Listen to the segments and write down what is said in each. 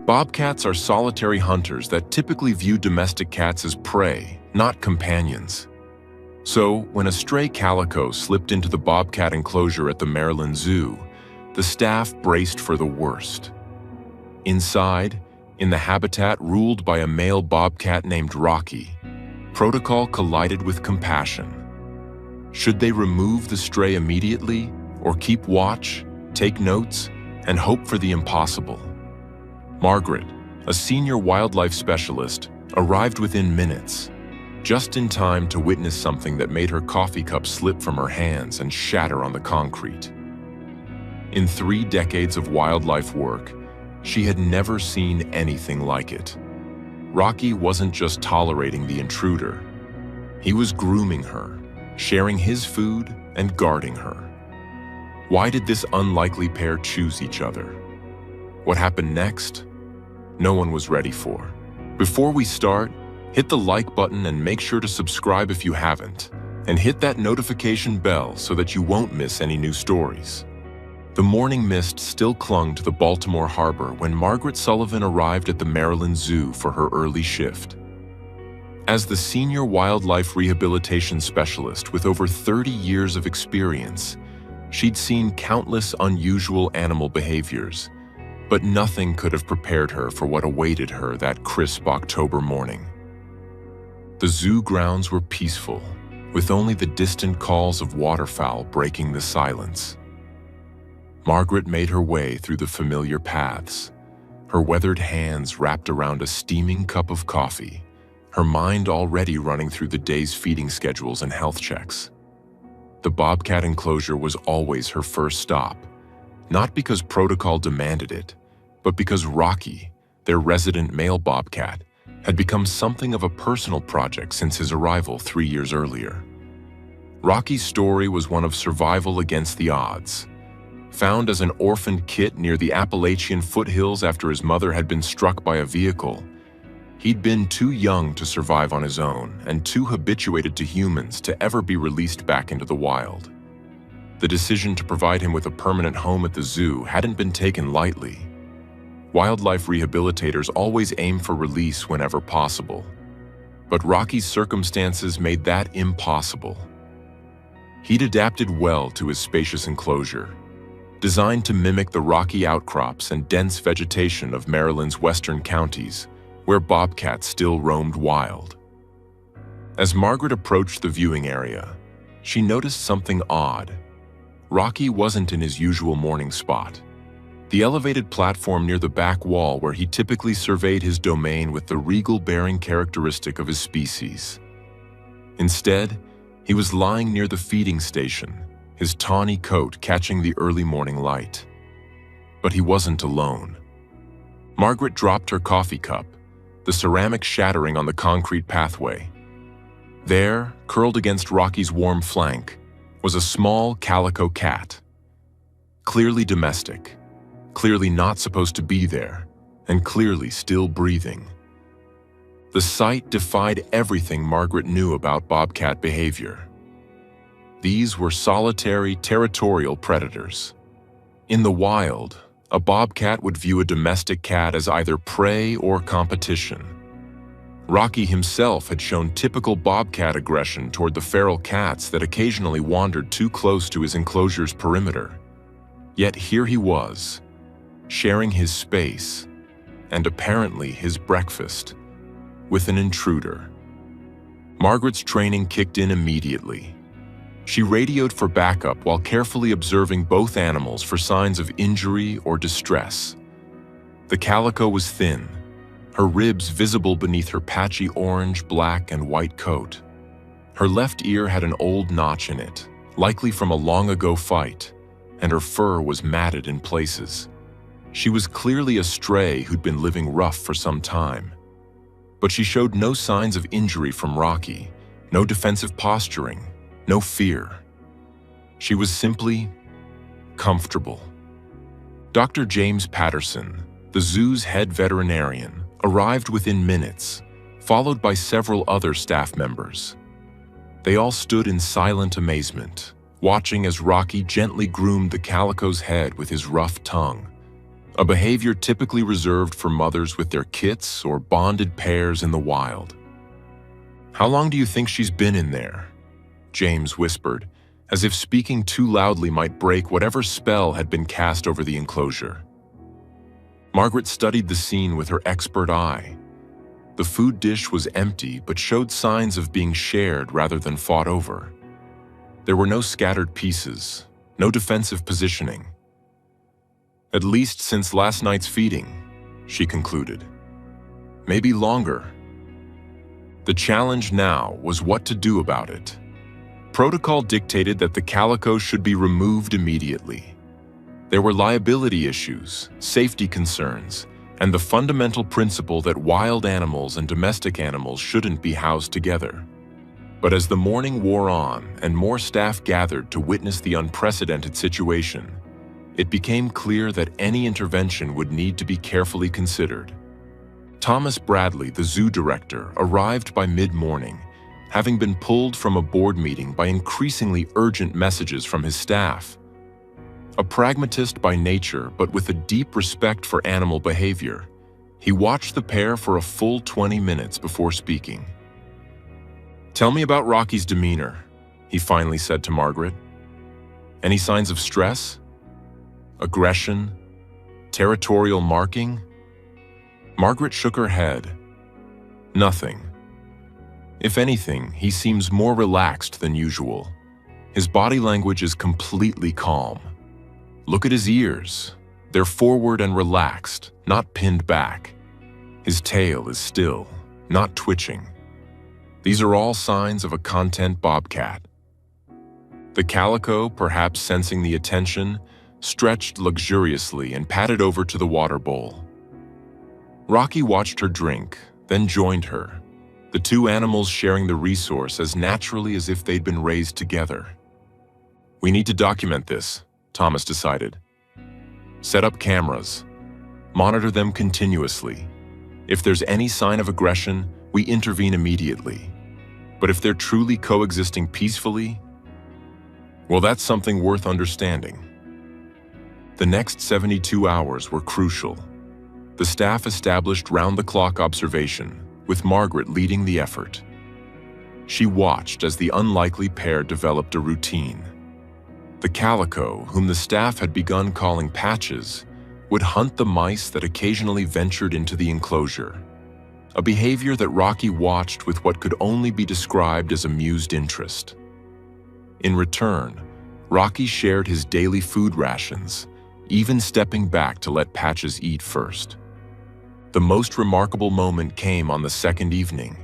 Bobcats are solitary hunters that typically view domestic cats as prey, not companions. So, when a stray calico slipped into the bobcat enclosure at the Maryland Zoo, the staff braced for the worst. Inside, in the habitat ruled by a male bobcat named Rocky, protocol collided with compassion. Should they remove the stray immediately, or keep watch, take notes, and hope for the impossible? Margaret, a senior wildlife specialist, arrived within minutes, just in time to witness something that made her coffee cup slip from her hands and shatter on the concrete. In 3 decades of wildlife work, she had never seen anything like it. Rocky wasn't just tolerating the intruder. He was grooming her, sharing his food and guarding her. Why did this unlikely pair choose each other? What happened next? No one was ready for. Before we start, hit the like button and make sure to subscribe if you haven't, and hit that notification bell so that you won't miss any new stories. The morning mist still clung to the Baltimore harbor when Margaret Sullivan arrived at the Maryland Zoo for her early shift. As the senior wildlife rehabilitation specialist with over 30 years of experience, she'd seen countless unusual animal behaviors, but nothing could have prepared her for what awaited her that crisp October morning. The zoo grounds were peaceful, with only the distant calls of waterfowl breaking the silence. Margaret made her way through the familiar paths, her weathered hands wrapped around a steaming cup of coffee, her mind already running through the day's feeding schedules and health checks. The bobcat enclosure was always her first stop, not because protocol demanded it, but because Rocky, their resident male bobcat, had become something of a personal project since his arrival 3 years earlier. Rocky's story was one of survival against the odds. Found as an orphaned kit near the Appalachian foothills after his mother had been struck by a vehicle, he'd been too young to survive on his own and too habituated to humans to ever be released back into the wild. The decision to provide him with a permanent home at the zoo hadn't been taken lightly. Wildlife rehabilitators always aim for release whenever possible, but Rocky's circumstances made that impossible. He'd adapted well to his spacious enclosure, designed to mimic the rocky outcrops and dense vegetation of Maryland's western counties, where bobcats still roamed wild. As Margaret approached the viewing area, she noticed something odd. Rocky wasn't in his usual morning spot, the elevated platform near the back wall where he typically surveyed his domain with the regal-bearing characteristic of his species. Instead, he was lying near the feeding station, his tawny coat catching the early morning light. But he wasn't alone. Margaret dropped her coffee cup, the ceramic shattering on the concrete pathway. There, curled against Rocky's warm flank, was a small calico cat. Clearly domestic, clearly not supposed to be there, and clearly still breathing. The sight defied everything Margaret knew about bobcat behavior. These were solitary, territorial predators. In the wild, a bobcat would view a domestic cat as either prey or competition. Rocky himself had shown typical bobcat aggression toward the feral cats that occasionally wandered too close to his enclosure's perimeter. Yet here he was, sharing his space, and apparently his breakfast, with an intruder. Margaret's training kicked in immediately. She radioed for backup while carefully observing both animals for signs of injury or distress. The calico was thin, her ribs visible beneath her patchy orange, black, and white coat. Her left ear had an old notch in it, likely from a long-ago fight, and her fur was matted in places. She was clearly a stray who'd been living rough for some time. But she showed no signs of injury from Rocky, no defensive posturing, no fear. She was simply comfortable. Dr. James Patterson, the zoo's head veterinarian, arrived within minutes, followed by several other staff members. They all stood in silent amazement, watching as Rocky gently groomed the calico's head with his rough tongue, a behavior typically reserved for mothers with their kits or bonded pairs in the wild. "How long do you think she's been in there?" James whispered, as if speaking too loudly might break whatever spell had been cast over the enclosure. Margaret studied the scene with her expert eye. The food dish was empty but showed signs of being shared rather than fought over. There were no scattered pieces, no defensive positioning. "At least since last night's feeding," she concluded. "Maybe longer." The challenge now was what to do about it. Protocol dictated that the calico should be removed immediately. There were liability issues, safety concerns, and the fundamental principle that wild animals and domestic animals shouldn't be housed together. But as the morning wore on and more staff gathered to witness the unprecedented situation, it became clear that any intervention would need to be carefully considered. Thomas Bradley, the zoo director, arrived by mid-morning, having been pulled from a board meeting by increasingly urgent messages from his staff. A pragmatist by nature, but with a deep respect for animal behavior, he watched the pair for a full 20 minutes before speaking. "Tell me about Rocky's demeanor," he finally said to Margaret. "Any signs of stress? Aggression? Territorial marking?" Margaret shook her head. "Nothing. If anything, he seems more relaxed than usual. His body language is completely calm. Look at his ears. They're forward and relaxed, not pinned back. His tail is still, not twitching. These are all signs of a content bobcat." The calico, perhaps sensing the attention, stretched luxuriously and padded over to the water bowl. Rocky watched her drink, then joined her, the two animals sharing the resource as naturally as if they'd been raised together. "We need to document this," Thomas decided. "Set up cameras. Monitor them continuously. If there's any sign of aggression, we intervene immediately. But if they're truly coexisting peacefully, well, that's something worth understanding." The next 72 hours were crucial. The staff established round-the-clock observation, with Margaret leading the effort. She watched as the unlikely pair developed a routine. The calico, whom the staff had begun calling Patches, would hunt the mice that occasionally ventured into the enclosure, a behavior that Rocky watched with what could only be described as amused interest. In return, Rocky shared his daily food rations, even stepping back to let Patches eat first. The most remarkable moment came on the second evening.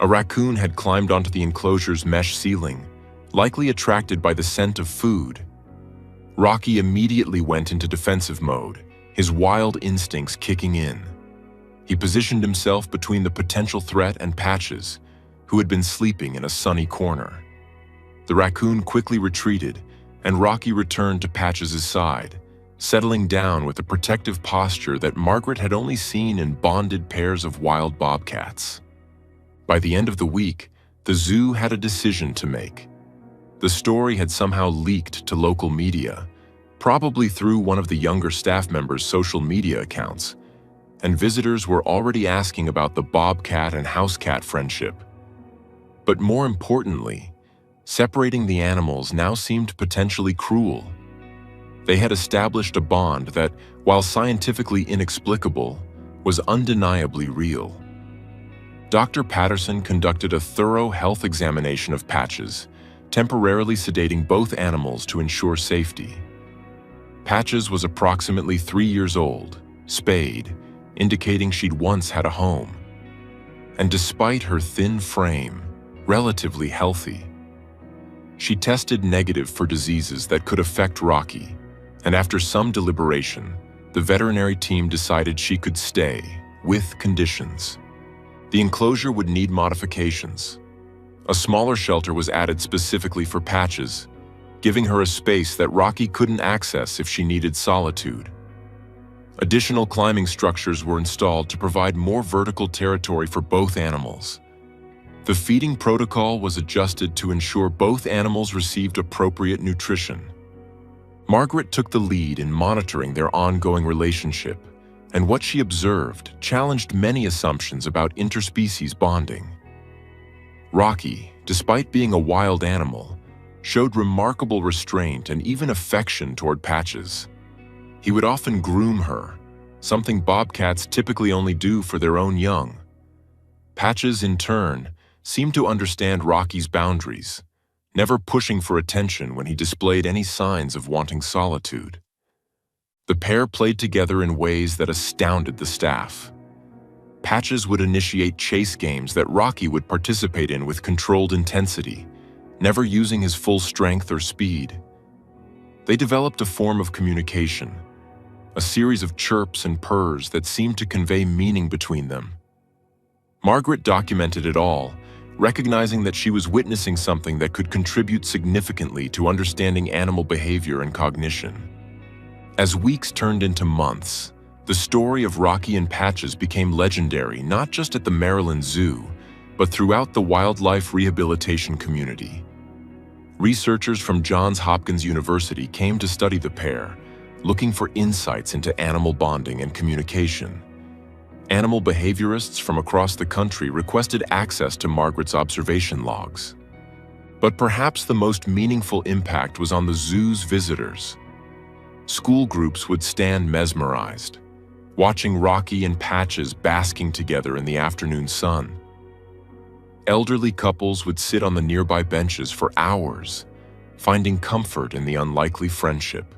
A raccoon had climbed onto the enclosure's mesh ceiling, likely attracted by the scent of food. Rocky immediately went into defensive mode, his wild instincts kicking in. He positioned himself between the potential threat and Patches, who had been sleeping in a sunny corner. The raccoon quickly retreated, and Rocky returned to Patches' side, settling down with a protective posture that Margaret had only seen in bonded pairs of wild bobcats. By the end of the week, the zoo had a decision to make. The story had somehow leaked to local media, probably through one of the younger staff members' social media accounts, and visitors were already asking about the bobcat and housecat friendship. But more importantly, separating the animals now seemed potentially cruel. They had established a bond that, while scientifically inexplicable, was undeniably real. Dr. Patterson conducted a thorough health examination of Patches, temporarily sedating both animals to ensure safety. Patches was approximately 3 years old, spayed, indicating she'd once had a home. And despite her thin frame, relatively healthy. She tested negative for diseases that could affect Rocky, and after some deliberation, the veterinary team decided she could stay, with conditions. The enclosure would need modifications. A smaller shelter was added specifically for Patches, giving her a space that Rocky couldn't access if she needed solitude. Additional climbing structures were installed to provide more vertical territory for both animals. The feeding protocol was adjusted to ensure both animals received appropriate nutrition. Margaret took the lead in monitoring their ongoing relationship, and what she observed challenged many assumptions about interspecies bonding. Rocky, despite being a wild animal, showed remarkable restraint and even affection toward Patches. He would often groom her, something bobcats typically only do for their own young. Patches, in turn, seemed to understand Rocky's boundaries, never pushing for attention when he displayed any signs of wanting solitude. The pair played together in ways that astounded the staff. Patches would initiate chase games that Rocky would participate in with controlled intensity, never using his full strength or speed. They developed a form of communication, a series of chirps and purrs that seemed to convey meaning between them. Margaret documented it all, recognizing that she was witnessing something that could contribute significantly to understanding animal behavior and cognition. As weeks turned into months, the story of Rocky and Patches became legendary not just at the Maryland Zoo, but throughout the wildlife rehabilitation community. Researchers from Johns Hopkins University came to study the pair, looking for insights into animal bonding and communication. Animal behaviorists from across the country requested access to Margaret's observation logs. But perhaps the most meaningful impact was on the zoo's visitors. School groups would stand mesmerized, watching Rocky and Patches basking together in the afternoon sun. Elderly couples would sit on the nearby benches for hours, finding comfort in the unlikely friendship.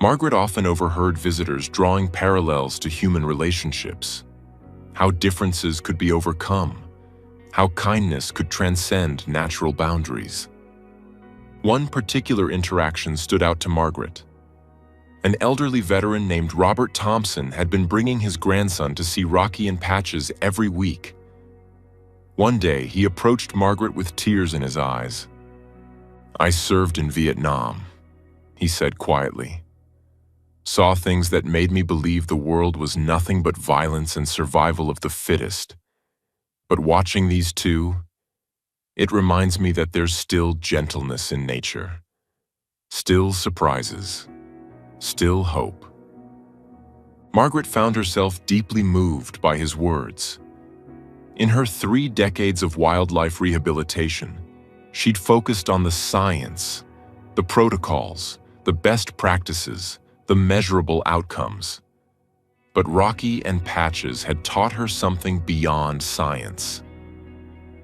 Margaret often overheard visitors drawing parallels to human relationships, how differences could be overcome, how kindness could transcend natural boundaries. One particular interaction stood out to Margaret. An elderly veteran named Robert Thompson had been bringing his grandson to see Rocky and Patches every week. One day, he approached Margaret with tears in his eyes. "I served in Vietnam," he said quietly. "Saw things that made me believe the world was nothing but violence and survival of the fittest. But watching these two, it reminds me that there's still gentleness in nature, still surprises, still hope." Margaret found herself deeply moved by his words. In her 3 decades of wildlife rehabilitation, she'd focused on the science, the protocols, the best practices, the measurable outcomes. But Rocky and Patches had taught her something beyond science.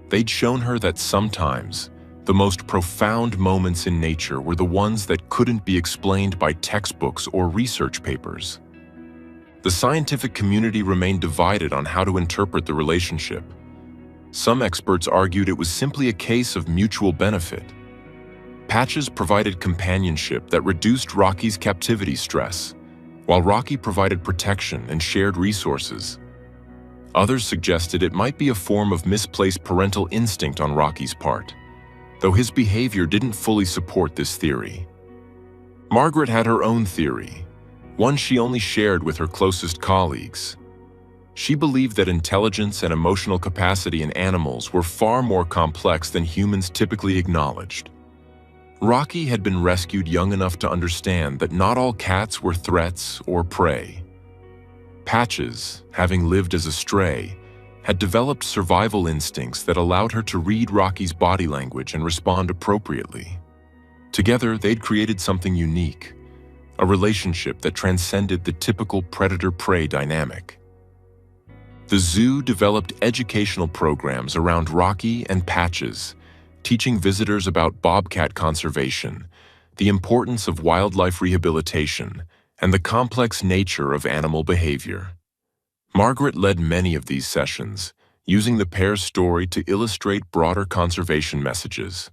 They'd shown her that sometimes the most profound moments in nature were the ones that couldn't be explained by textbooks or research papers. The scientific community remained divided on how to interpret the relationship. Some experts argued it was simply a case of mutual benefit. Patches provided companionship that reduced Rocky's captivity stress, while Rocky provided protection and shared resources. Others suggested it might be a form of misplaced parental instinct on Rocky's part, though his behavior didn't fully support this theory. Margaret had her own theory, one she only shared with her closest colleagues. She believed that intelligence and emotional capacity in animals were far more complex than humans typically acknowledged. Rocky had been rescued young enough to understand that not all cats were threats or prey. Patches, having lived as a stray, had developed survival instincts that allowed her to read Rocky's body language and respond appropriately. Together, they'd created something unique, a relationship that transcended the typical predator-prey dynamic. The zoo developed educational programs around Rocky and Patches, teaching visitors about bobcat conservation, the importance of wildlife rehabilitation, and the complex nature of animal behavior. Margaret led many of these sessions, using the pair's story to illustrate broader conservation messages.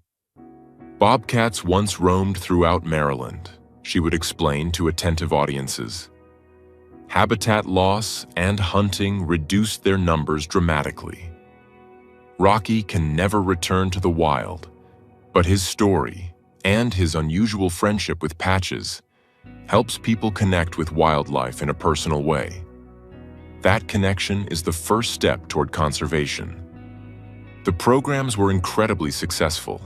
Bobcats once roamed throughout Maryland, she would explain to attentive audiences. Habitat loss and hunting reduced their numbers dramatically. Rocky can never return to the wild, but his story and his unusual friendship with Patches helps people connect with wildlife in a personal way. That connection is the first step toward conservation. The programs were incredibly successful.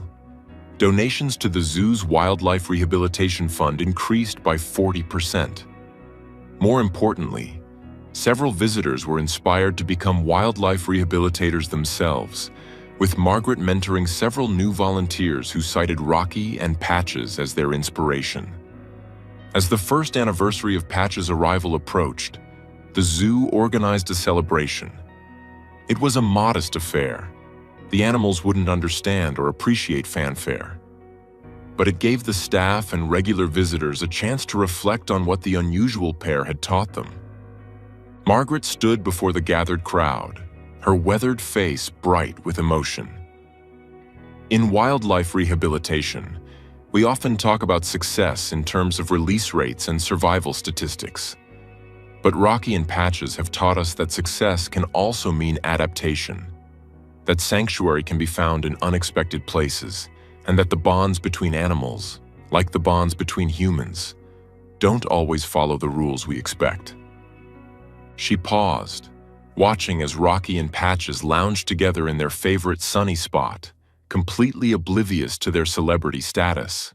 Donations to the zoo's Wildlife Rehabilitation Fund increased by 40%. More importantly, several visitors were inspired to become wildlife rehabilitators themselves, with Margaret mentoring several new volunteers who cited Rocky and Patches as their inspiration. As the first anniversary of Patches' arrival approached, the zoo organized a celebration. It was a modest affair. The animals wouldn't understand or appreciate fanfare. But it gave the staff and regular visitors a chance to reflect on what the unusual pair had taught them. Margaret stood before the gathered crowd, her weathered face bright with emotion. In wildlife rehabilitation, we often talk about success in terms of release rates and survival statistics. But Rocky and Patches have taught us that success can also mean adaptation, that sanctuary can be found in unexpected places, and that the bonds between animals, like the bonds between humans, don't always follow the rules we expect. She paused, watching as Rocky and Patches lounged together in their favorite sunny spot, completely oblivious to their celebrity status.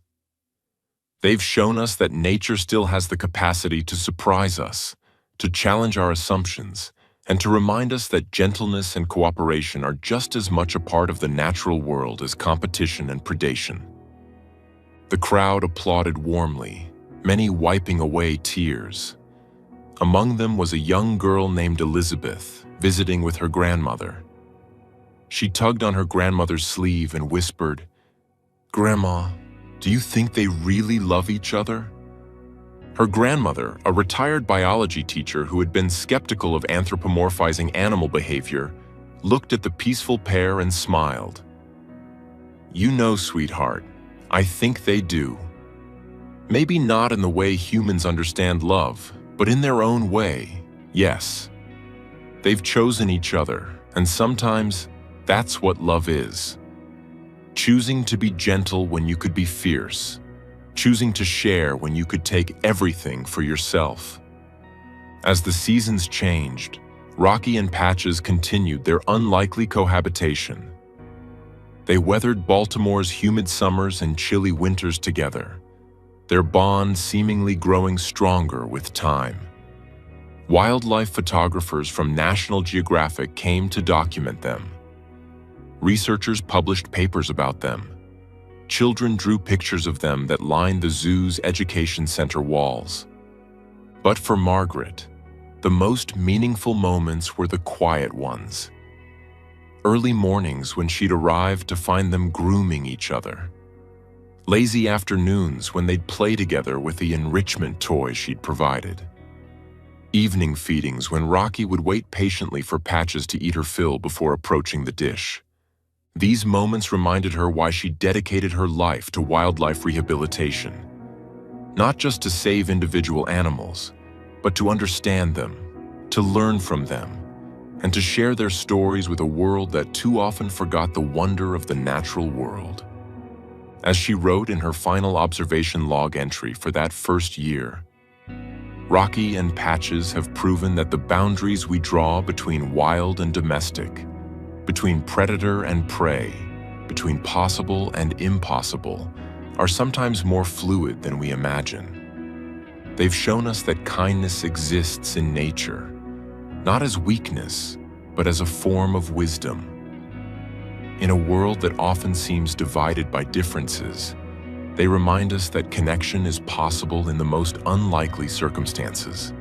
They've shown us that nature still has the capacity to surprise us, to challenge our assumptions, and to remind us that gentleness and cooperation are just as much a part of the natural world as competition and predation. The crowd applauded warmly, many wiping away tears. Among them was a young girl named Elizabeth, visiting with her grandmother. She tugged on her grandmother's sleeve and whispered, "Grandma, do you think they really love each other?" Her grandmother, a retired biology teacher who had been skeptical of anthropomorphizing animal behavior, looked at the peaceful pair and smiled. "You know, sweetheart, I think they do. Maybe not in the way humans understand love, but in their own way, yes. They've chosen each other, and sometimes that's what love is. Choosing to be gentle when you could be fierce. Choosing to share when you could take everything for yourself." As the seasons changed, Rocky and Patches continued their unlikely cohabitation. They weathered Baltimore's humid summers and chilly winters together, their bond seemingly growing stronger with time. Wildlife photographers from National Geographic came to document them. Researchers published papers about them. Children drew pictures of them that lined the zoo's education center walls. But for Margaret, the most meaningful moments were the quiet ones. Early mornings when she'd arrived to find them grooming each other. Lazy afternoons when they'd play together with the enrichment toys she'd provided. Evening feedings when Rocky would wait patiently for Patches to eat her fill before approaching the dish. These moments reminded her why she dedicated her life to wildlife rehabilitation. Not just to save individual animals, but to understand them, to learn from them, and to share their stories with a world that too often forgot the wonder of the natural world. As she wrote in her final observation log entry for that first year, Rocky and Patches have proven that the boundaries we draw between wild and domestic, between predator and prey, between possible and impossible, are sometimes more fluid than we imagine. They've shown us that kindness exists in nature, not as weakness, but as a form of wisdom. In a world that often seems divided by differences, they remind us that connection is possible in the most unlikely circumstances.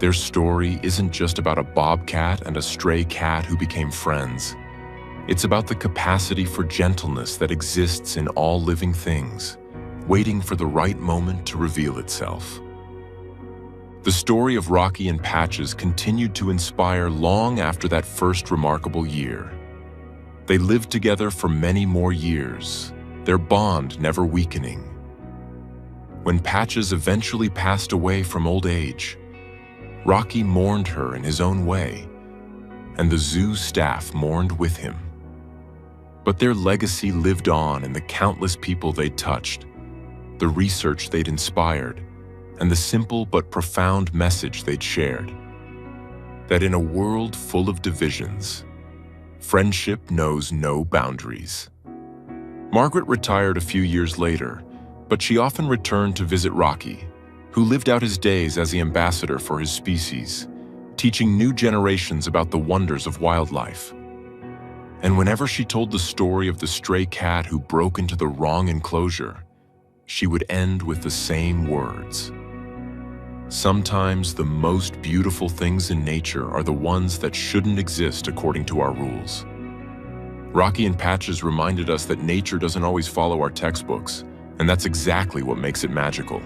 Their story isn't just about a bobcat and a stray cat who became friends. It's about the capacity for gentleness that exists in all living things, waiting for the right moment to reveal itself. The story of Rocky and Patches continued to inspire long after that first remarkable year. They lived together for many more years, their bond never weakening. When Patches eventually passed away from old age, Rocky mourned her in his own way, and the zoo staff mourned with him. But their legacy lived on in the countless people they'd touched, the research they'd inspired, and the simple but profound message they'd shared. That in a world full of divisions, friendship knows no boundaries. Margaret retired a few years later, but she often returned to visit Rocky, who lived out his days as the ambassador for his species, teaching new generations about the wonders of wildlife. And whenever she told the story of the stray cat who broke into the wrong enclosure, she would end with the same words. Sometimes the most beautiful things in nature are the ones that shouldn't exist according to our rules. Rocky and Patches reminded us that nature doesn't always follow our textbooks, and that's exactly what makes it magical.